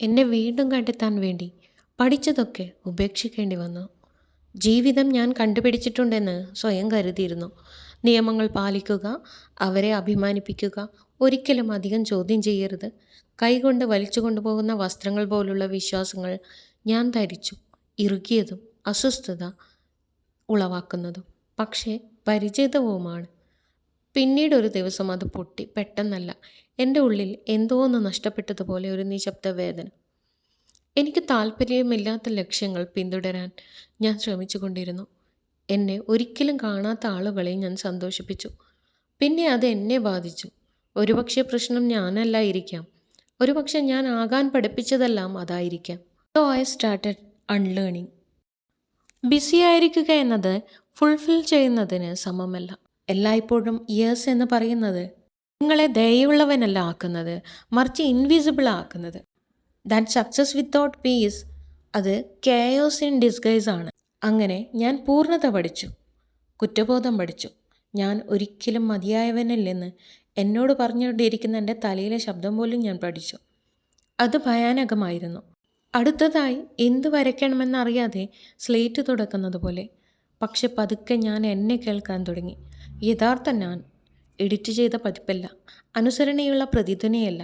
എന്നെ വീണ്ടും കണ്ടെത്താൻ വേണ്ടി പഠിച്ചതൊക്കെ ഉപേക്ഷിക്കേണ്ടി വന്നു. ജീവിതം ഞാൻ കണ്ടുപിടിച്ചിട്ടുണ്ടെന്ന് സ്വയം കരുതിയിരുന്നു. നിയമങ്ങൾ പാലിക്കുക, അവരെ അഭിമാനിപ്പിക്കുക, ഒരിക്കലും അധികം ചോദ്യം ചെയ്യരുത്, കൈകൊണ്ട് വലിച്ചു കൊണ്ടുപോകുന്ന വസ്ത്രങ്ങൾ പോലുള്ള വിശ്വാസങ്ങൾ ഞാൻ ധരിച്ചു. ഇറുകിയതും അസ്വസ്ഥത ഉളവാക്കുന്നതും പക്ഷേ പരിചിതവുമാണ്. പിന്നീട് ഒരു ദിവസം അത് പൊട്ടി. പെട്ടെന്നല്ല, എൻ്റെ ഉള്ളിൽ എന്തോ ഒന്ന് നഷ്ടപ്പെട്ടതുപോലെ ഒരു നിശബ്ദ വേദന. എനിക്ക് താല്പര്യമില്ലാത്ത ലക്ഷ്യങ്ങൾ പിന്തുടരാൻ ഞാൻ ശ്രമിച്ചുകൊണ്ടിരുന്നു. എന്നെ ഒരിക്കലും കാണാത്ത ആളുകളെ ഞാൻ സന്തോഷിപ്പിച്ചു. പിന്നെ അത് എന്നെ ബാധിച്ചു. ഒരുപക്ഷെ പ്രശ്നം ഞാനല്ലായിരിക്കാം. ഒരുപക്ഷെ ഞാൻ ആകാൻ പഠിപ്പിച്ചതെല്ലാം അതായിരിക്കാം. So I started unlearning. Busy ആയിരിക്കുക എന്നത് ഫുൾഫിൽ ചെയ്യുന്നതിന് സമമല്ല. എല്ലായ്പ്പോഴും യെസ് എന്ന് പറയുന്നത് നിങ്ങളെ ദയുള്ളവനല്ല ആക്കുന്നത്, മറിച്ച് ഇൻവിസിബിൾ ആക്കുന്നത്. ദാറ്റ് സക്സസ് വിത്തൗട്ട് പീസ്, അത് കെയോസ് ഇൻ ഡിസ്ഗൈസ് ആണ്. അങ്ങനെ ഞാൻ പൂർണ്ണത പഠിച്ചു, കുറ്റബോധം പഠിച്ചു. ഞാൻ ഒരിക്കലും മതിയായവനല്ലെന്ന് എന്നോട് പറഞ്ഞുകൊണ്ടിരിക്കുന്ന എൻ്റെ തലയിലെ ശബ്ദം പോലും ഞാൻ പഠിച്ചു. അത് ഭയാനകമായിരുന്നു. അടുത്തതായി എന്ത് വരയ്ക്കണമെന്നറിയാതെ സ്ലേറ്റ് തുടക്കുന്നത് പോലെ. പക്ഷെ പതുക്കെ ഞാൻ എന്നെ കേൾക്കാൻ തുടങ്ങി. യഥാർത്ഥ ഞാൻ, എഡിറ്റ് ചെയ്ത പതിപ്പല്ല, അനുസരണയുള്ള പ്രതിധ്വനിയല്ല.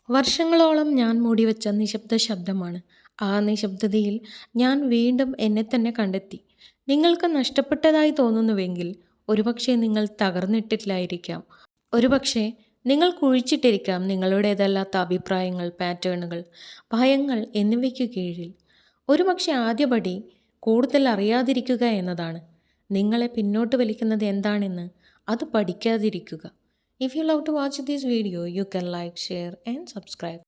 വർഷങ്ങളോളം ഞാൻ മൂടിവെച്ച നിശബ്ദ ശബ്ദമാണ്. ആ നിശബ്ദതയിൽ ഞാൻ വീണ്ടും എന്നെ തന്നെ കണ്ടെത്തി. നിങ്ങൾക്ക് നഷ്ടപ്പെട്ടതായി തോന്നുന്നുവെങ്കിൽ ഒരുപക്ഷെ നിങ്ങൾ തകർന്നിട്ടില്ലായിരിക്കാം. ഒരുപക്ഷെ നിങ്ങൾ കുഴിച്ചിട്ടിരിക്കാം നിങ്ങളുടേതല്ലാത്ത അഭിപ്രായങ്ങൾ, പാറ്റേണുകൾ, ഭയങ്ങൾ എന്നിവയ്ക്ക് കീഴിൽ. ഒരുപക്ഷെ ആദ്യപടി കൂടുതൽ അറിയാതിരിക്കുക എന്നതാണ്. നിങ്ങളെ പിന്നോട്ട് വലിക്കുന്നത് എന്താണെന്ന് അത് പഠിക്കാതിരിക്കുക. If you love to watch this video, you can like, share and subscribe.